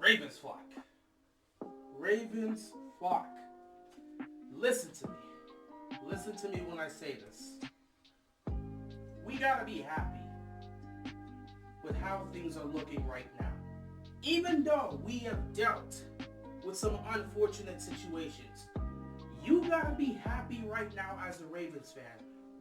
Ravens flock. Ravens flock. Listen to me. Listen to me when I say this. We gotta be happy with how things are looking right now. Even though we have dealt with some unfortunate situations, you gotta be happy right now as a Ravens fan.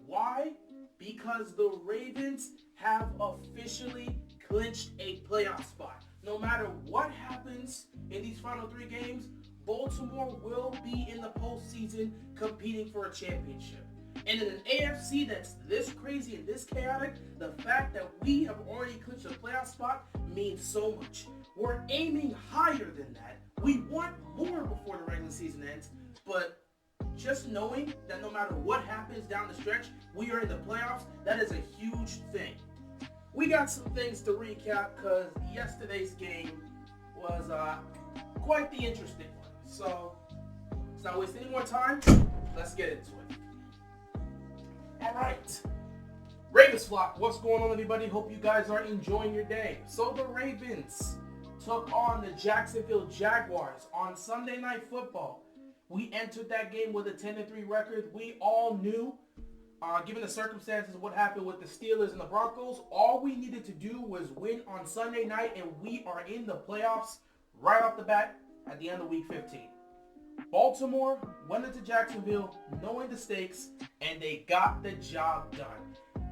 Why? Because the Ravens have officially clinched a playoff spot. No matter what happens in these final 3 games, Baltimore will be in the postseason competing for a championship. And in an AFC that's this crazy and this chaotic, the fact that we have already clinched a playoff spot means so much. We're aiming higher than that. We want more before the regular season ends, but just knowing that no matter what happens down the stretch, we are in the playoffs, that is a huge thing. We got some things to recap because yesterday's game was quite the interesting one. So, let's not waste any more time. Let's get into it. All right. Ravens flock, what's going on, everybody? Hope you guys are enjoying your day. So the Ravens took on the Jacksonville Jaguars on Sunday Night Football. We entered that game with a 10-3 record. We all knew, given the circumstances of what happened with the Steelers and the Broncos, all we needed to do was win on Sunday night, and we are in the playoffs right off the bat at the end of Week 15. Baltimore went into Jacksonville knowing the stakes, and they got the job done.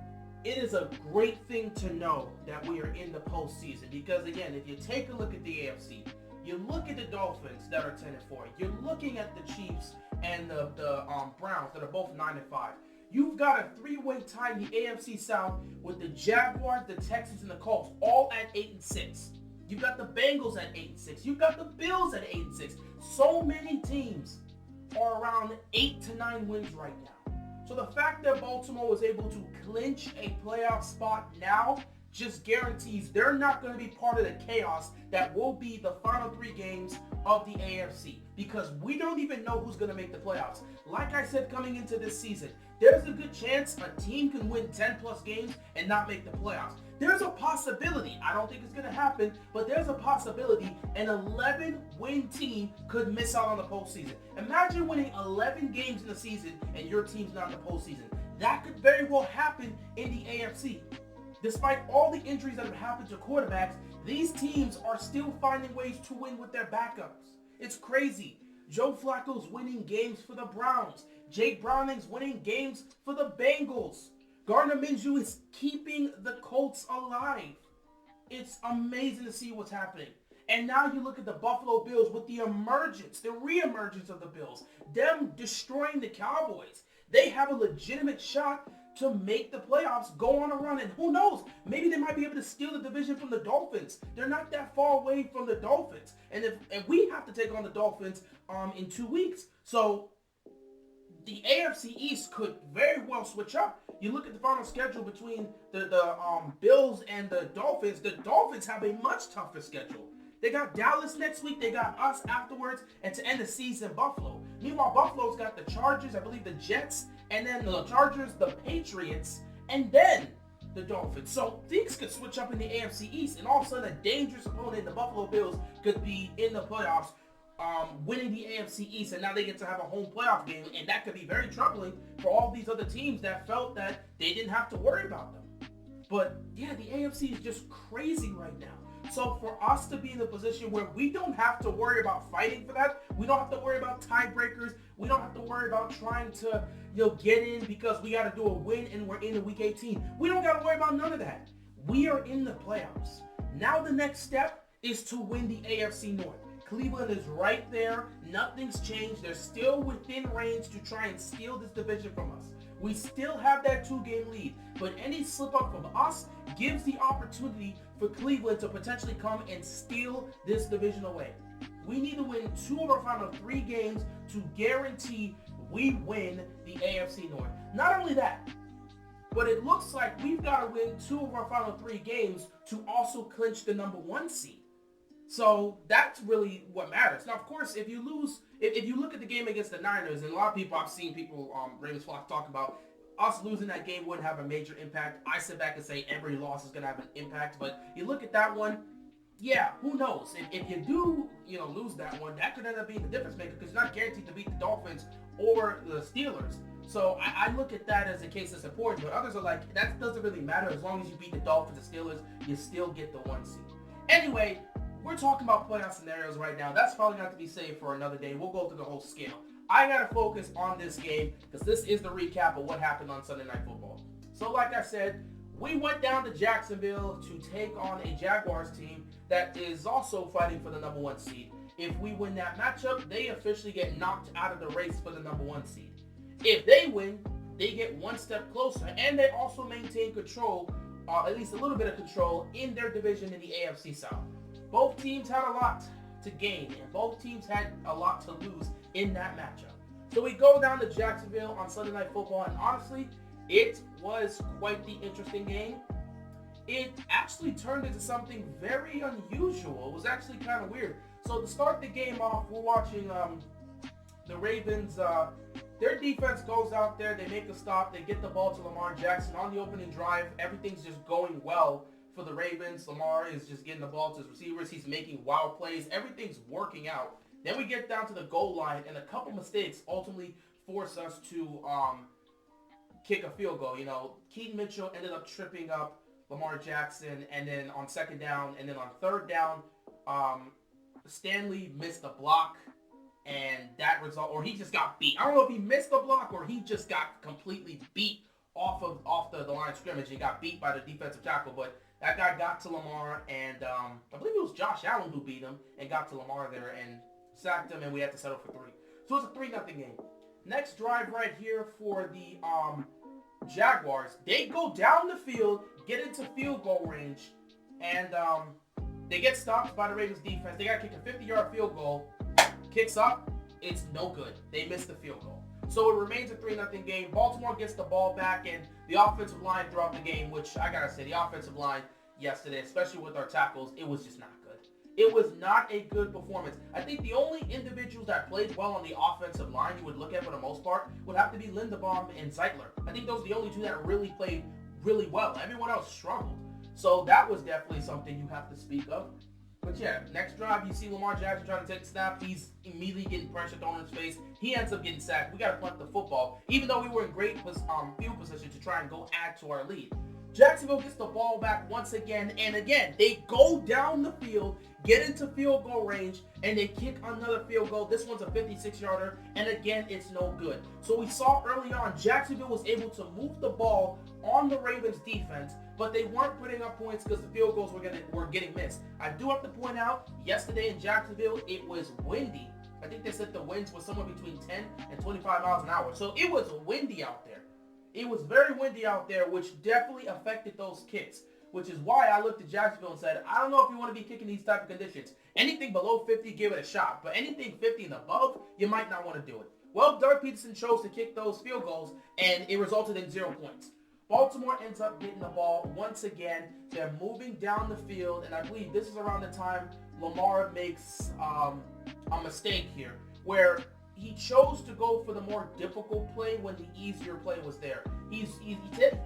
It is a great thing to know that we are in the postseason because, again, if you take a look at the AFC, you look at the Dolphins that are 10-4. You're looking at the Chiefs and the Browns that are both 9-5. You've got a 3-way tie in the AFC South with the Jaguars, the Texans, and the Colts all at 8-6. You've got the Bengals at 8-6. You've got the Bills at 8-6. So many teams are around 8 to 9 wins right now. So the fact that Baltimore was able to clinch a playoff spot now just guarantees they're not going to be part of the chaos that will be the final 3 games of the AFC, because we don't even know who's going to make the playoffs. Like I said coming into this season, there's a good chance a team can win 10 plus games and not make the playoffs. There's a possibility. I don't think it's going to happen, but there's a possibility an 11-win team could miss out on the postseason. Imagine winning 11 games in the season and your team's not in the postseason. That could very well happen in the AFC. Despite all the injuries that have happened to quarterbacks, these teams are still finding ways to win with their backups. It's crazy. Joe Flacco's winning games for the Browns. Jake Browning's winning games for the Bengals. Gardner Minshew is keeping the Colts alive. It's amazing to see what's happening. And now you look at the Buffalo Bills with the re-emergence of the Bills. Them destroying the Cowboys. They have a legitimate shot to make the playoffs, go on a run, and who knows, maybe they might be able to steal the division from the Dolphins. They're not that far away from the Dolphins, and we have to take on the Dolphins in 2 weeks. So the AFC East could very well switch up. You look at the final schedule between the Bills and the Dolphins. The Dolphins have a much tougher schedule. They got Dallas next week. They got us afterwards. And to end the season, Buffalo. Meanwhile, Buffalo's got the Chargers, I believe the Jets, and then the Chargers, the Patriots, and then the Dolphins. So things could switch up in the AFC East, and all of a sudden a dangerous opponent, the Buffalo Bills, could be in the playoffs, winning the AFC East, and now they get to have a home playoff game, and that could be very troubling for all these other teams that felt that they didn't have to worry about them. But yeah, the AFC is just crazy right now. So for us to be in a position where we don't have to worry about fighting for that, we don't have to worry about tiebreakers, we don't have to worry about trying to get in because we got to do a win and we're in week 18. We don't got to worry about none of that. We are in the playoffs. Now the next step is to win the AFC North. Cleveland is right there. Nothing's changed. They're still within range to try and steal this division from us. We still have that 2-game lead, but any slip up from us gives the opportunity for Cleveland to potentially come and steal this division away. We need to win 2 of our final 3 games to guarantee we win the AFC North. Not only that, but it looks like we've got to win 2 of our final 3 games to also clinch the number 1 seed. So that's really what matters. Now, of course, if you lose, if you look at the game against the Niners, and a lot of people, I've seen people, Ravens flock talk about us losing that game wouldn't have a major impact. I sit back and say every loss is going to have an impact. But you look at that one, yeah, who knows? If you do, lose that one, that could end up being the difference maker because you're not guaranteed to beat the Dolphins or the Steelers. So I look at that as a case that's important, but others are like, that doesn't really matter. As long as you beat the Dolphins and Steelers, you still get the 1 seed. Anyway, we're talking about playoff scenarios right now. That's probably going to be saved for another day. We'll go through the whole scale. I got to focus on this game because this is the recap of what happened on Sunday Night Football. So like I said, we went down to Jacksonville to take on a Jaguars team that is also fighting for the number 1 seed. If we win that matchup, they officially get knocked out of the race for the number 1 seed. If they win, they get one step closer, and they also maintain control, at least a little bit of control, in their division in the AFC South. Both teams had a lot to gain, and both teams had a lot to lose in that matchup. So we go down to Jacksonville on Sunday Night Football, and honestly, it was quite the interesting game. It actually turned into something very unusual. It was actually kind of weird. So to start the game off, we're watching the Ravens. Their defense goes out there. They make a stop. They get the ball to Lamar Jackson on the opening drive. Everything's just going well for the Ravens. Lamar is just getting the ball to his receivers. He's making wild plays. Everything's working out. Then we get down to the goal line, and a couple mistakes ultimately force us to kick a field goal. Keaton Mitchell ended up tripping up Lamar Jackson, and then on second down, and then on third down, Stanley missed a block, and that result, or he just got beat. I don't know if he missed the block or he just got completely beat off the line of scrimmage. He got beat by the defensive tackle, but that guy got to Lamar, and I believe it was Josh Allen who beat him and got to Lamar there and sacked him, and we had to settle for 3. So it's a 3-0 game. Next drive right here for the Jaguars. They go down the field, get into field goal range, and they get stopped by the Ravens defense. They got to kick a 50-yard field goal. Kicks up, it's no good. They missed the field goal. So it remains a 3-0 game. Baltimore gets the ball back, and the offensive line throughout the game, which I gotta say, the offensive line yesterday, especially with our tackles, it was just not good. It was not a good performance. I think the only individuals that played well on the offensive line you would look at for the most part would have to be Linderbaum and Zeitler. I think those are the only two that really played really well. Everyone else struggled. So that was definitely something you have to speak of. But yeah, next drive, you see Lamar Jackson trying to take the snap. He's immediately getting pressure thrown in his face. He ends up getting sacked. We got to punt the football, even though we were in great field position to try and go add to our lead. Jacksonville gets the ball back once again, and again, they go down the field, get into field goal range, and they kick another field goal. This one's a 56-yarder, and again, it's no good. So we saw early on, Jacksonville was able to move the ball on the Ravens defense, but they weren't putting up points because the field goals were getting missed. I do have to point out, yesterday in Jacksonville, it was windy. I think they said the winds was somewhere between 10 and 25 miles an hour. So it was windy out there. It was very windy out there, which definitely affected those kicks, which is why I looked at Jacksonville and said, I don't know if you want to be kicking these type of conditions. Anything below 50, give it a shot. But anything 50 and above, you might not want to do it. Well, Doug Peterson chose to kick those field goals, and it resulted in 0 points. Baltimore ends up getting the ball once again. They're moving down the field, and I believe this is around the time Lamar makes a mistake here, where he chose to go for the more difficult play when the easier play was there. He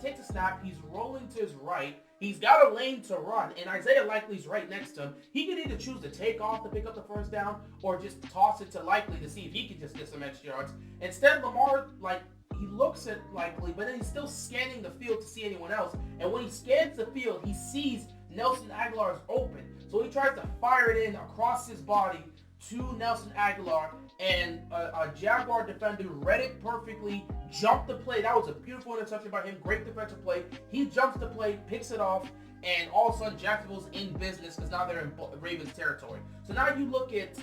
takes a snap, he's rolling to his right, he's got a lane to run, and Isaiah Likely's right next to him. He could either choose to take off to pick up the first down or just toss it to Likely to see if he can just get some extra yards. Instead, Lamar, he looks at Likely, but then he's still scanning the field to see anyone else. And when he scans the field, he sees Nelson Aguilar is open. So he tries to fire it in across his body to Nelson Aguilar, and a Jaguar defender read it perfectly, jumped the play. That was a beautiful interception by him. Great defensive play. He jumps the play, picks it off, and all of a sudden Jacksonville's in business because now they're in Ravens territory. So now you look at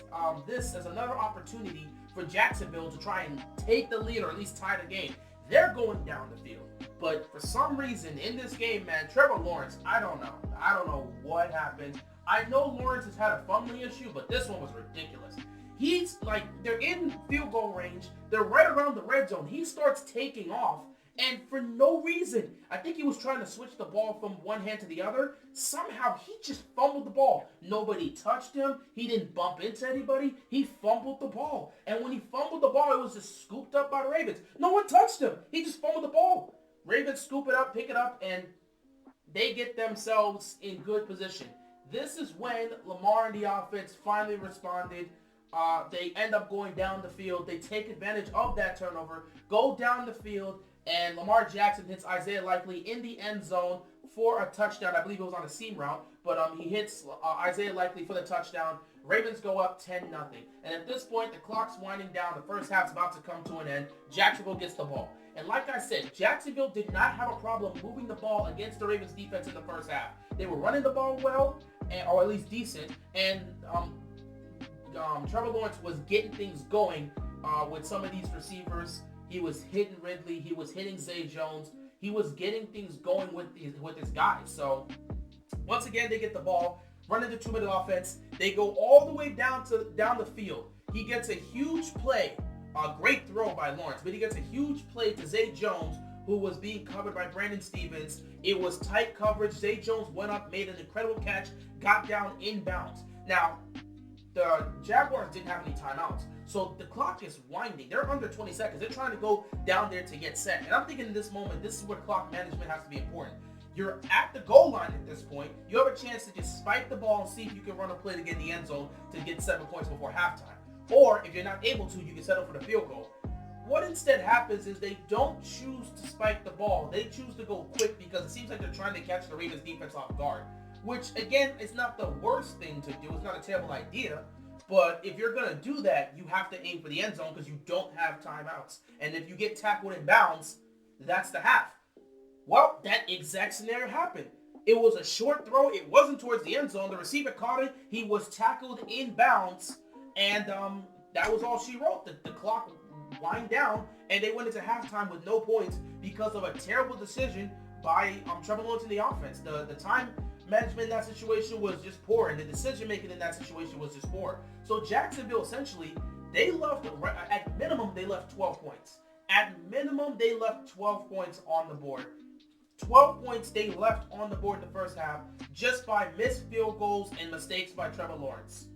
this as another opportunity for Jacksonville to try and take the lead or at least tie the game. They're going down the field. But for some reason in this game, man, Trevor Lawrence, I don't know what happened. I know Lawrence has had a fumbling issue, but this one was ridiculous. He's they're in field goal range. They're right around the red zone. He starts taking off, and for no reason, I think he was trying to switch the ball from one hand to the other. Somehow, he just fumbled the ball. Nobody touched him. He didn't bump into anybody. He fumbled the ball. And when he fumbled the ball, it was just scooped up by the Ravens. No one touched him. He just fumbled the ball. Ravens scoop it up, pick it up, and they get themselves in good position. this is when Lamar and the offense finally responded. They end up going down the field. They take advantage of that turnover, go down the field, and Lamar Jackson hits Isaiah Likely in the end zone for a touchdown. I believe it was on a seam route, but he hits Isaiah Likely for the touchdown. Ravens go up 10-0. And at this point, the clock's winding down. The first half's about to come to an end. Jacksonville gets the ball. And like I said, Jacksonville did not have a problem moving the ball against the Ravens defense in the first half. They were running the ball well, or at least decent, and Trevor Lawrence was getting things going with some of these receivers. He was hitting Ridley. He was hitting Zay Jones. He was getting things going with his guys. So once again, they get the ball, run into 2-minute offense. They go all the way down the field. He gets a huge play, a great throw by Lawrence, but he gets a huge play to Zay Jones, who was being covered by Brandon Stevens. It was tight coverage. Zay Jones went up, made an incredible catch, got down inbounds. Now, the Jaguars didn't have any timeouts, so the clock is winding. They're under 20 seconds. They're trying to go down there to get set. And I'm thinking in this moment, this is where clock management has to be important. You're at the goal line at this point. You have a chance to just spike the ball and see if you can run a play to get in the end zone to get 7 points before halftime. Or if you're not able to, you can settle for the field goal. What instead happens is they don't choose to spike the ball. They choose to go quick because it seems like they're trying to catch the Ravens defense off guard. Which, again, is not the worst thing to do. It's not a terrible idea. But if you're going to do that, you have to aim for the end zone because you don't have timeouts. And if you get tackled in bounds, that's the half. Well, that exact scenario happened. It was a short throw. It wasn't towards the end zone. The receiver caught it. He was tackled in bounds. And that was all she wrote. The clock wind down, and they went into halftime with no points because of a terrible decision by Trevor Lawrence in the offense. The time management in that situation was just poor, and the decision making in that situation was just poor. So Jacksonville, essentially, they left, at minimum, they left 12 points. At minimum, they left 12 points on the board. 12 points they left on the board the first half just by missed field goals and mistakes by Trevor Lawrence.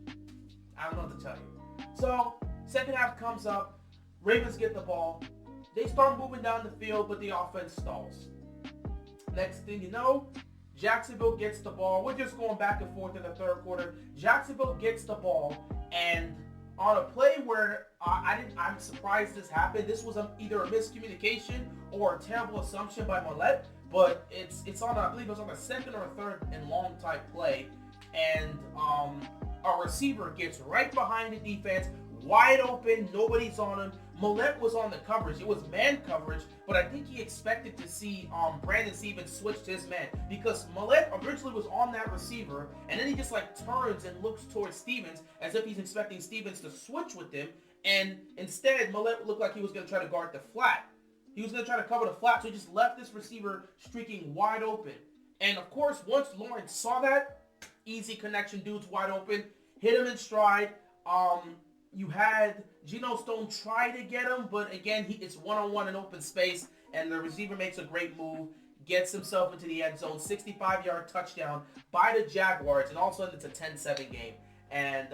I don't know what to tell you. So, second half comes up. Ravens get the ball. They start moving down the field, but the offense stalls. Next thing you know, Jacksonville gets the ball. We're just going back and forth in the third quarter. Jacksonville gets the ball, and on a play where I'm surprised this happened. This was either a miscommunication or a terrible assumption by Millette, but it's on I believe it was on a second or a third and long type play, and a receiver gets right behind the defense, wide open, nobody's on him. Millette was on the coverage. It was man coverage, but I think he expected to see Brandon Stevens switch to his man because Millette originally was on that receiver, and then he just turns and looks towards Stevens as if he's expecting Stevens to switch with him, and instead Millette looked like he was going to try to guard the flat. He was going to try to cover the flat, so he just left this receiver streaking wide open. And of course, once Lawrence saw that, easy connection, dude's wide open, hit him in stride. You had Geno Stone try to get him, but again, it's one-on-one in open space, and the receiver makes a great move, gets himself into the end zone, 65-yard touchdown by the Jaguars, and all of a sudden it's a 10-7 game. And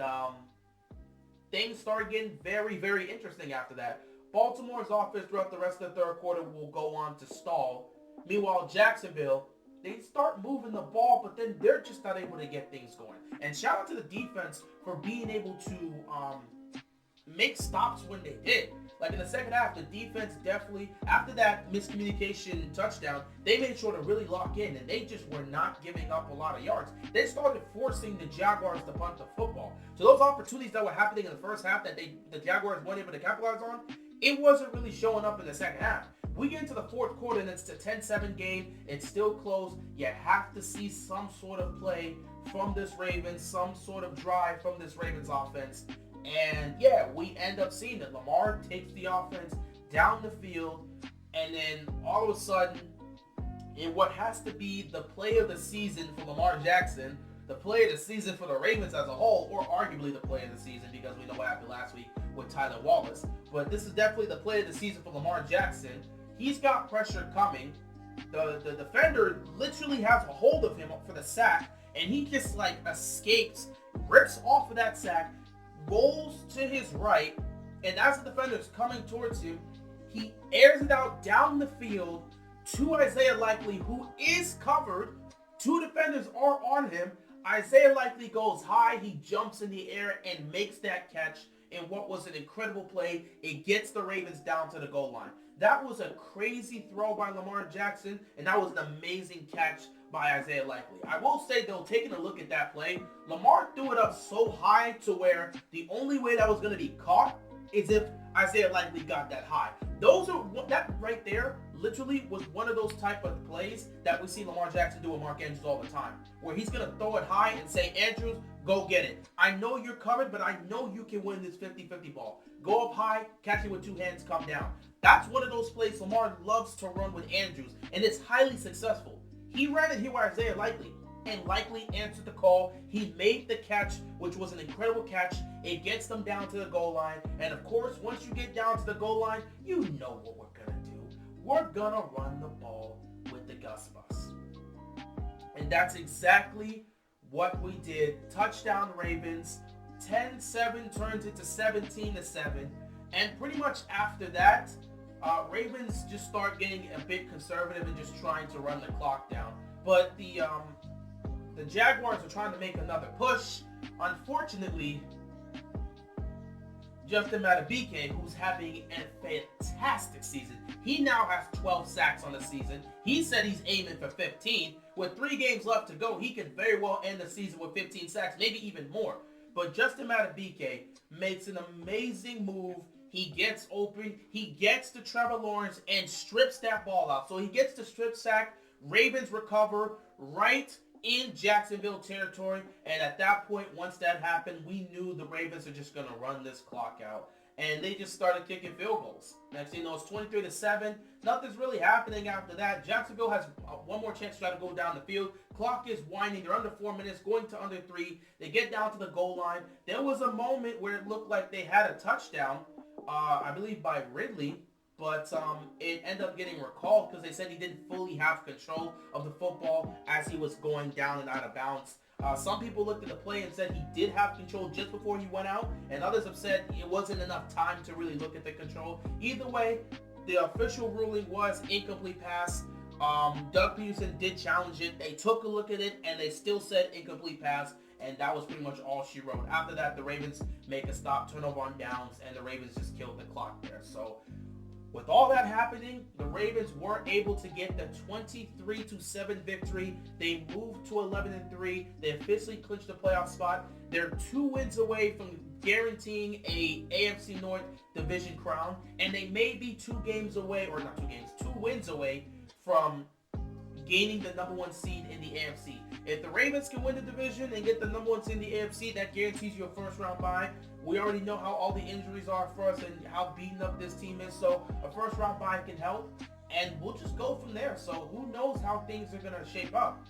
things start getting very, very interesting after that. Baltimore's offense throughout the rest of the third quarter will go on to stall. Meanwhile, Jacksonville, they start moving the ball, but then they're just not able to get things going. And shout out to the defense for being able to make stops when they did. Like in the second half, the defense definitely, after that miscommunication touchdown, they made sure to really lock in, and they just were not giving up a lot of yards. They started forcing the Jaguars to punt the football. So those opportunities that were happening in the first half that the Jaguars weren't able to capitalize on, it wasn't really showing up in the second half. We get into the fourth quarter, and it's a 10-7 game. It's still close. You have to see some sort of play from this Ravens, some sort of drive from this Ravens offense. And yeah, we end up seeing that Lamar takes the offense down the field, and then all of a sudden, in what has to be the play of the season for Lamar Jackson, the play of the season for the Ravens as a whole, or arguably the play of the season because we know what happened last week with Tyler Wallace, but this is definitely the play of the season for Lamar Jackson. He's got pressure coming. The defender literally has a hold of him for the sack, and he just escapes, rips off of that sack, rolls to his right, and as the defender is coming towards him, he airs it out down the field to Isaiah Likely, who is covered. Two defenders are on him. Isaiah Likely goes high. He jumps in the air and makes that catch in what was an incredible play. It gets the Ravens down to the goal line. That was a crazy throw by Lamar Jackson, and that was an amazing catch by Isaiah Likely. I will say, though, taking a look at that play, Lamar threw it up so high to where the only way that was going to be caught is if Isaiah Likely got that high. That right there literally was one of those type of plays that we see Lamar Jackson do with Mark Andrews all the time, where he's going to throw it high and say, Andrews, go get it. I know you're covered, but I know you can win this 50-50 ball. Go up high, catch it with two hands, come down. That's one of those plays Lamar loves to run with Andrews, and it's highly successful. He ran it here with Isaiah Likely, and Likely answered the call. He made the catch, which was an incredible catch. It gets them down to the goal line, and of course, once you get down to the goal line, you know what we're going to do. We're going to run the ball with the Gus Bus. And that's exactly what we did. Touchdown Ravens. 10-7 turns into 17-7. And pretty much after that, Ravens just start getting a bit conservative and just trying to run the clock down. But the Jaguars are trying to make another push. Unfortunately, Justin Madubuike, who's having a fantastic season. He now has 12 sacks on the season. He said he's aiming for 15. With 3 games left to go, he could very well end the season with 15 sacks, maybe even more. But Justin Madubuike makes an amazing move. He gets open. He gets to Trevor Lawrence and strips that ball out. So he gets the strip sack. Ravens recover right in Jacksonville territory. And at that point, once that happened, we knew the Ravens are just going to run this clock out. And they just started kicking field goals. Next thing you know, it's 23-7. Nothing's really happening after that. Jacksonville has one more chance to try to go down the field. Clock is winding. They're under 4 minutes, going to under 3. They get down to the goal line. There was a moment where it looked like they had a touchdown, I believe by Ridley, but it ended up getting recalled because they said he didn't fully have control of the football as he was going down and out of bounds. Some people looked at the play and said he did have control just before he went out, and others have said it wasn't enough time to really look at the control. Either way, the official ruling was incomplete pass. Doug Peterson did challenge it. They took a look at it, and they still said incomplete pass, and that was pretty much all she wrote. After that, the Ravens make a stop, turnover on downs, and the Ravens just killed the clock there. So with all that happening, the Ravens were able to get the 23-7 victory. They moved to 11-3. They officially clinched the playoff spot. They're 2 wins away from guaranteeing a AFC North division crown, and they may be 2 games away, or not 2 games, 2 wins away from gaining the number 1 seed in the AFC. If the Ravens can win the division and get the number 1 seed in the AFC, that guarantees you a first round bye. We already know how all the injuries are for us and how beaten up this team is, so a first round bye can help, and we'll just go from there. So who knows how things are going to shape up.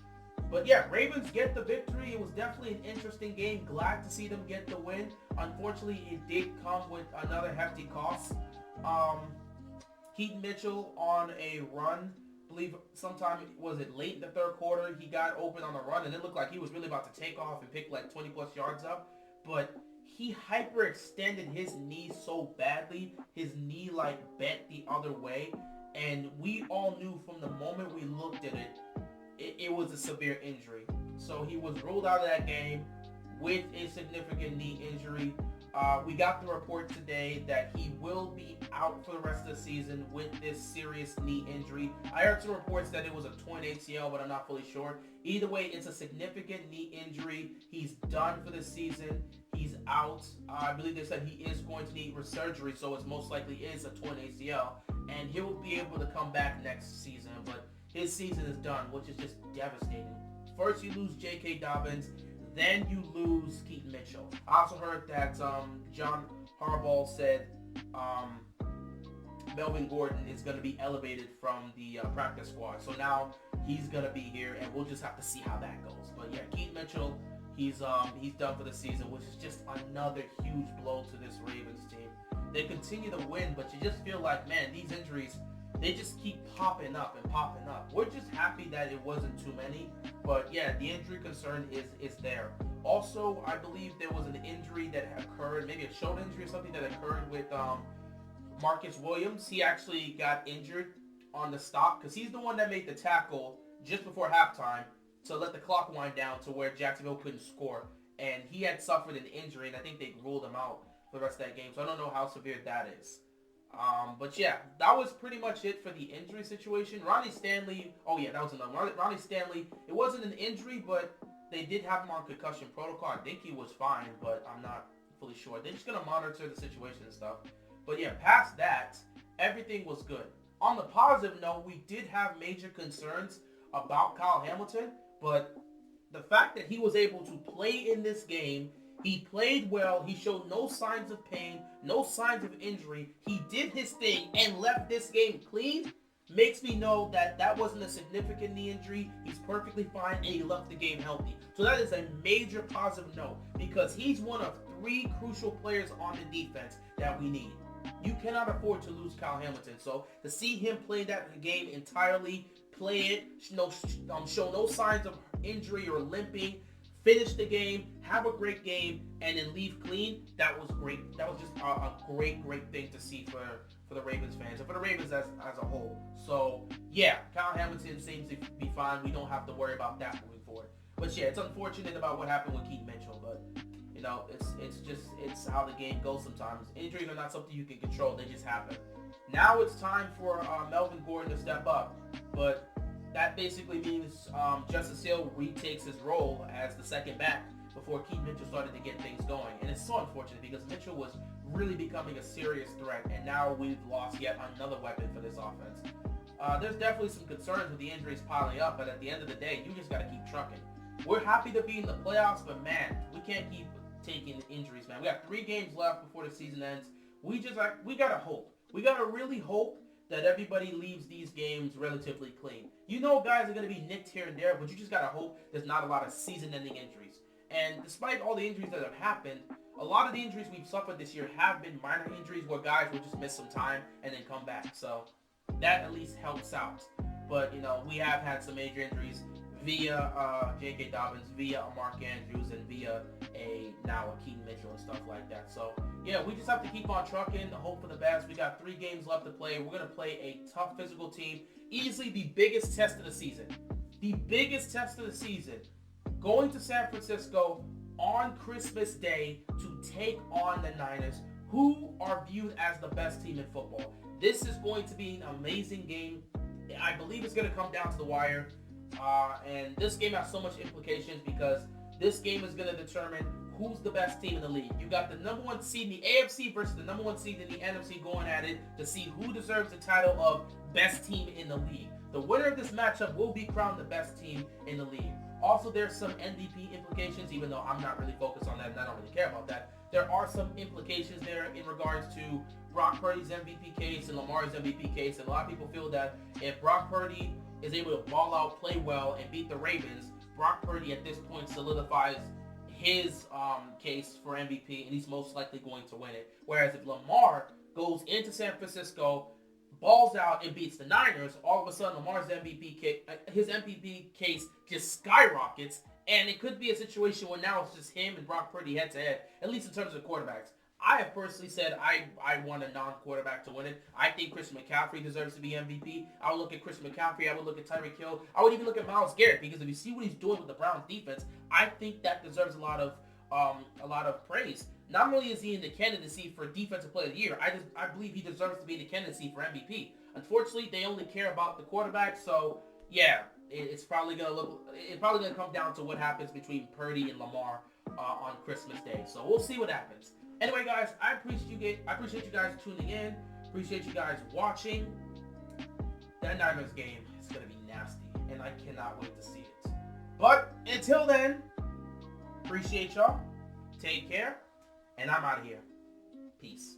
But yeah, Ravens get the victory. It was definitely an interesting game. Glad to see them get the win. Unfortunately, it did come with another hefty cost. Keaton Mitchell on a run, I believe sometime, was it late in the third quarter, he got open on a run, and it looked like he was really about to take off and pick like 20 plus yards up. But he hyperextended his knee so badly, his knee like bent the other way, and we all knew from the moment we looked at it, it was a severe injury. So he was ruled out of that game with a significant knee injury. We got the report today that he will be out for the rest of the season with this serious knee injury. I heard some reports that it was a torn ACL, but I'm not fully sure. Either way, it's a significant knee injury. He's done for the season. He's out. I believe they said he is going to need surgery, so it most likely is a torn ACL, and he'll be able to come back next season, but his season is done, which is just devastating. First you lose J.K. Dobbins, then you lose Keaton Mitchell. I also heard that John Harbaugh said Melvin Gordon is going to be elevated from the practice squad. So now he's going to be here, and we'll just have to see how that goes. But yeah, Keaton Mitchell, he's done for the season, which is just another huge blow to this Ravens team. They continue to win, but you just feel like, man, these injuries, they just keep popping up and popping up. We're just happy that it wasn't too many. But yeah, the injury concern is there. Also, I believe there was an injury that occurred, maybe a shoulder injury or something that occurred with Marcus Williams. He actually got injured on the stop because he's the one that made the tackle just before halftime to let the clock wind down to where Jacksonville couldn't score. And he had suffered an injury, and I think they ruled him out for the rest of that game. So I don't know how severe that is. But yeah, that was pretty much it for the injury situation. Ronnie Stanley, oh yeah, that was another. Ronnie Stanley, it wasn't an injury, but they did have him on concussion protocol. I think he was fine, but I'm not fully sure. They're just going to monitor the situation and stuff. But yeah, past that, everything was good. On the positive note, we did have major concerns about Kyle Hamilton, but the fact that he was able to play in this game, he played well, he showed no signs of pain, no signs of injury, he did his thing and left this game clean, makes me know that that wasn't a significant knee injury, he's perfectly fine, and he left the game healthy. So that is a major positive note, because he's one of 3 crucial players on the defense that we need. You cannot afford to lose Kyle Hamilton. So to see him play that game entirely, play it, show no signs of injury or limping, finish the game, have a great game, and then leave clean, that was great. That was just a great thing to see for the Ravens fans and for the Ravens as a whole. So yeah, Kyle Hamilton seems to be fine. We don't have to worry about that moving forward. But yeah, it's unfortunate about what happened with Keaton Mitchell, but you know, it's how the game goes sometimes. Injuries are not something you can control, they just happen. Now it's time for Melvin Gordon to step up, but that basically means Justice Hill retakes his role as the second back before Keaton Mitchell started to get things going. And it's so unfortunate because Mitchell was really becoming a serious threat, and now we've lost yet another weapon for this offense. There's definitely some concerns with the injuries piling up, but at the end of the day, you just got to keep trucking. We're happy to be in the playoffs, but man, we can't keep taking injuries, man. We got 3 games left before the season ends. We gotta hope. We gotta really hope that everybody leaves these games relatively clean. You know guys are gonna be nicked here and there, but you just gotta hope there's not a lot of season-ending injuries. And despite all the injuries that have happened, a lot of the injuries we've suffered this year have been minor injuries where guys will just miss some time and then come back. So that at least helps out. But, you know, we have had some major injuries via J.K. Dobbins, via Mark Andrews, and via now a Keaton Mitchell and stuff like that. So, yeah, we just have to keep on trucking, hope for the best. We got 3 games left to play. We're going to play a tough physical team. Easily the biggest test of the season. The biggest test of the season. Going to San Francisco on Christmas Day to take on the Niners, who are viewed as the best team in football. This is going to be an amazing game. I believe it's going to come down to the wire. And this game has so much implications because this game is going to determine who's the best team in the league. You got the number 1 seed in the AFC versus the number 1 seed in the NFC going at it to see who deserves the title of best team in the league. The winner of this matchup will be crowned the best team in the league. Also, there's some MVP implications, even though I'm not really focused on that and I don't really care about that. There are some implications there in regards to Brock Purdy's MVP case and Lamar's MVP case. And a lot of people feel that if Brock Purdy is able to ball out, play well, and beat the Ravens, Brock Purdy at this point solidifies his case for MVP, and he's most likely going to win it. Whereas if Lamar goes into San Francisco, balls out, and beats the Niners, all of a sudden Lamar's his MVP case just skyrockets, and it could be a situation where now it's just him and Brock Purdy head-to-head, at least in terms of quarterbacks. I have personally said I want a non-quarterback to win it. I think Christian McCaffrey deserves to be MVP. I would look at Christian McCaffrey. I would look at Tyreek Hill. I would even look at Myles Garrett because if you see what he's doing with the Browns defense, I think that deserves a lot of praise. Not only is he in the candidacy for Defensive Player of the Year, I believe he deserves to be in the candidacy for MVP. Unfortunately, they only care about the quarterback, so yeah, it's probably gonna come down to what happens between Purdy and Lamar on Christmas Day. So we'll see what happens. Anyway, guys, I appreciate you guys tuning in. Appreciate you guys watching. That Niners game is gonna be nasty, and I cannot wait to see it. But until then, appreciate y'all. Take care. And I'm out of here. Peace.